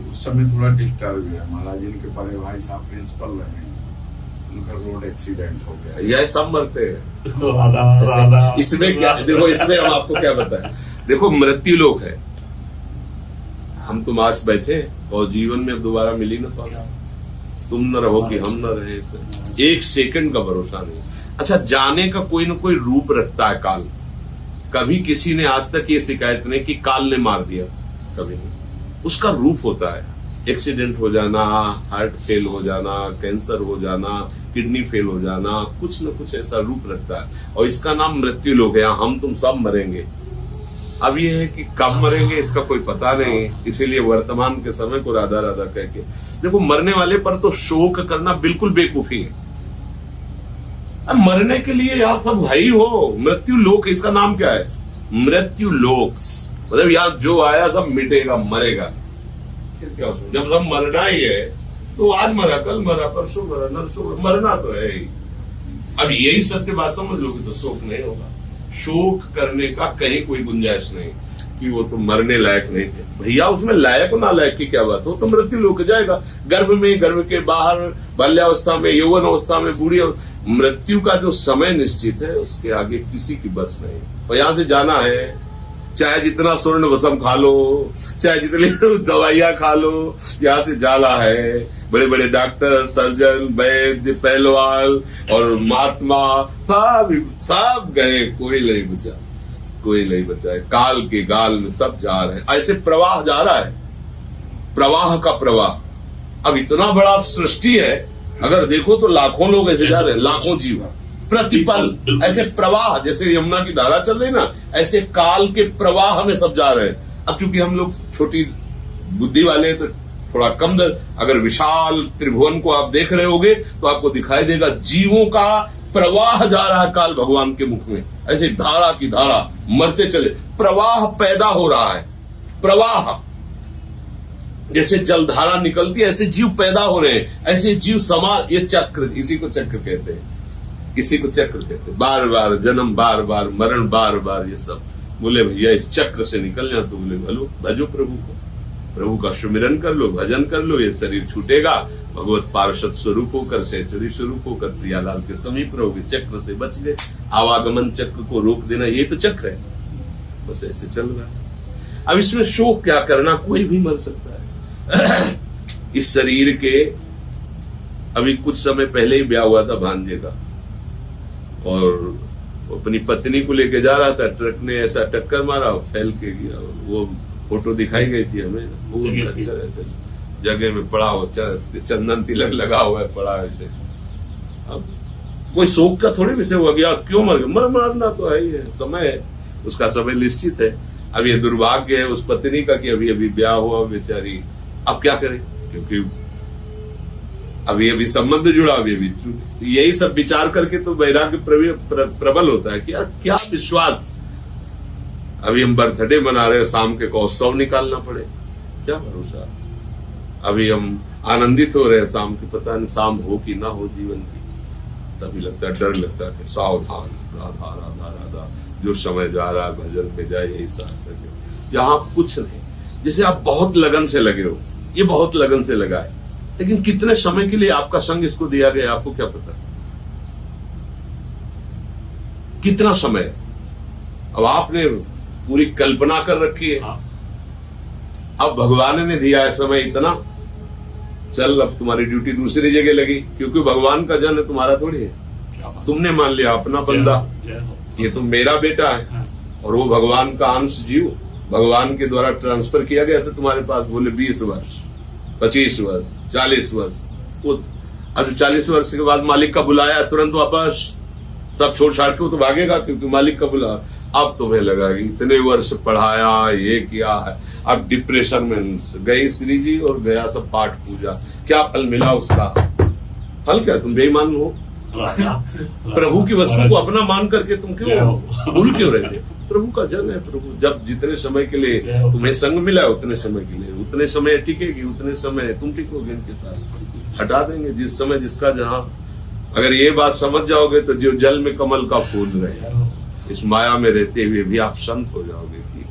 उस समय थोड़ा डिस्टर्ब गया। महाराज इनके बड़े भाई साहब प्रिंसिपल रहे, उनका रोड एक्सीडेंट हो गया। यह सब मरते हैं, राधा इसमें क्या देखो, इसमें हम आपको क्या बताएं। देखो मृत्यु लोक है, हम तुम आज बैठे और जीवन में अब दोबारा मिल ही ना पाओ। तुम न रहो कि हम न रहे, एक सेकंड का भरोसा नहीं। अच्छा, जाने का कोई ना कोई रूप रखता है काल। कभी किसी ने आज तक ये शिकायत नहीं कि काल ने मार दिया, कभी नहीं। उसका रूप होता है, एक्सीडेंट हो जाना, हार्ट फेल हो जाना, कैंसर हो जाना, किडनी फेल हो जाना, कुछ न कुछ ऐसा रूप रखता है। और इसका नाम मृत्यु लोक है। हम तुम सब मरेंगे। अब ये है कि कब मरेंगे इसका कोई पता नहीं, इसीलिए वर्तमान के समय को राधा राधा कह के देखो। मरने वाले पर तो शोक करना बिल्कुल बेवकूफी है। अब मरने के लिए यार सब भाई हो। मृत्यु लोक, इसका नाम क्या है? मृत्यु लोक। मतलब यार जो आया सब मिटेगा, मरेगा। क्या जब सब मरना ही है तो आज मरा, कल मरा, परसों मरा, नरसों मरना तो है ही। अब यही सत्य बात समझ लोगे तो शोक नहीं होगा। शोक करने का कहीं कोई गुंजाइश नहीं कि वो तो मरने लायक नहीं थे। भैया उसमें लायक ना लायक की क्या बात हो, तो मृत्यु लोक जाएगा। गर्भ में, गर्भ के बाहर, बाल्यावस्था में, यौवन अवस्था में, बूढ़ी मृत्यु का जो समय निश्चित है उसके आगे किसी की बस नहीं। और यहां से जाना है, चाहे जितना स्वर्ण वसम खा लो, चाहे जितनी दवाइयां खा लो, यहाँ से जाला है। बड़े बड़े डॉक्टर, सर्जन, वैद्य, पहलवान और महात्मा सब गए, कोई नहीं बचा, कोई नहीं बचा है। काल के गाल में सब जा रहे हैं। ऐसे प्रवाह जा रहा है, प्रवाह का प्रवाह। अब इतना बड़ा सृष्टि है, अगर देखो तो लाखों लोग ऐसे जा रहे हैं, लाखों जीव प्रतिपल ऐसे प्रवाह, जैसे यमुना की धारा चल रही ना, ऐसे काल के प्रवाह में सब जा रहे हैं। अब क्योंकि हम लोग छोटी बुद्धि वाले तो थोड़ा कम अगर विशाल त्रिभुवन को आप देख रहे होगे तो आपको दिखाई देगा जीवों का प्रवाह जा रहा है काल भगवान के मुख में। ऐसे धारा की धारा मरते चले, प्रवाह पैदा हो रहा है। प्रवाह जैसे जलधारा निकलती है, ऐसे जीव पैदा हो रहे हैं। ऐसे जीव समाज, ये चक्र, इसी को चक्र कहते हैं, इसी को चक्र कहते हैं। बार बार जन्म, बार बार मरण, बार बार ये सब। बोले भैया इस चक्र से निकलना तो बोले भलो भजो प्रभु को, प्रभु का सुमिरन कर लो, भजन कर लो, ये शरीर छूटेगा। भगवत पार्षद स्वरूप होकर, सहचरी स्वरूप होकर प्रियालाल के समीप रहोगे, चक्र से बच गए। आवागमन चक्र को रोक देना, ये तो चक्र है, बस ऐसे चल रहा है। अब इसमें शोक क्या करना, कोई भी मर सकता है। इस शरीर के अभी कुछ समय पहले ही ब्याह हुआ था भांजे का, और अपनी पत्नी को लेके जा रहा था, ट्रक ने ऐसा टक्कर मारा, फैल के गया। वो फोटो दिखाई गई थी हमें, वो ऐसे जगह में पड़ा हो, चंदन तिलक लगा हुआ है, पड़ा ऐसे। अब कोई शोक का थोड़ी विषय हुआ गया, क्यों मर गया? मरना तो है ही है, समय है, उसका समय निश्चित है। अब ये दुर्भाग्य है उस पत्नी का कि अभी अभी ब्याह हुआ बेचारी, अब क्या करे, क्योंकि अभी अभी संबंध जुड़ा, अभी अभी यही सब विचार करके तो वैराग्य प्रबल होता है कि यार क्या विश्वास। अभी हम बर्थडे मना रहे हैं, शाम के को 100 निकालना पड़े, क्या भरोसा। अभी हम आनंदित हो रहे हैं शाम की, पता नहीं शाम हो कि ना हो जीवन की। तभी लगता है, डर लगता है, सावधान, राधा राधा राधा, जो समय जा रहा है भजन पे जाए, यही साथ। यहाँ कुछ नहीं, जैसे आप बहुत लगन से लगे हो, ये बहुत लगन से लगा है, लेकिन कितने समय के लिए आपका संग इसको दिया गया आपको क्या पता, कितना समय। अब आपने पूरी कल्पना कर रखी है, अब भगवान ने दिया है समय इतना, चल अब तुम्हारी ड्यूटी दूसरी जगह लगी, क्योंकि भगवान का जन है, तुम्हारा थोड़ी है। तुमने मान लिया अपना बंदा, ये तो मेरा बेटा है, और वो भगवान का अंश जीव, भगवान के द्वारा ट्रांसफर किया गया था तुम्हारे पास। बोले 20 वर्ष, 25 वर्ष, 40 वर्ष, तो अब 40 वर्ष के बाद मालिक का बुलाया, तुरंत वापस सब छोड़ छाड़ के तो भागेगा, क्योंकि मालिक का बुला। अब तुम्हें लगा कि इतने वर्ष पढ़ाया, ये किया है, अब डिप्रेशन में गई श्री जी और गया सब पाठ पूजा, क्या फल मिला उसका? फल क्या, तुम बेईमान हो। प्रभु की वस्तु को अपना मान करके तुम क्यों भूल क्यों रहे थे? प्रभु का जन है प्रभु, जब जितने समय के लिए तुम्हें संग मिला है उतने समय के लिए, उतने समय टिकेगी, उतने समय तुम टिकोगे इनके साथ। हटा देंगे जिस समय जिसका जहां। अगर ये बात समझ जाओगे तो जो जल में कमल का फूल रहे, इस माया में रहते हुए भी आप संत हो जाओगे कि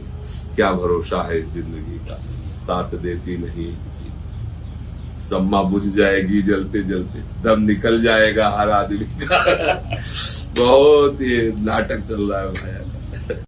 क्या भरोसा है इस जिंदगी का। साथ देती नहीं किसी, सम्मा बुझ जाएगी जलते जलते, दम निकल जाएगा हर आदमी का। बहुत ये नाटक चल रहा है।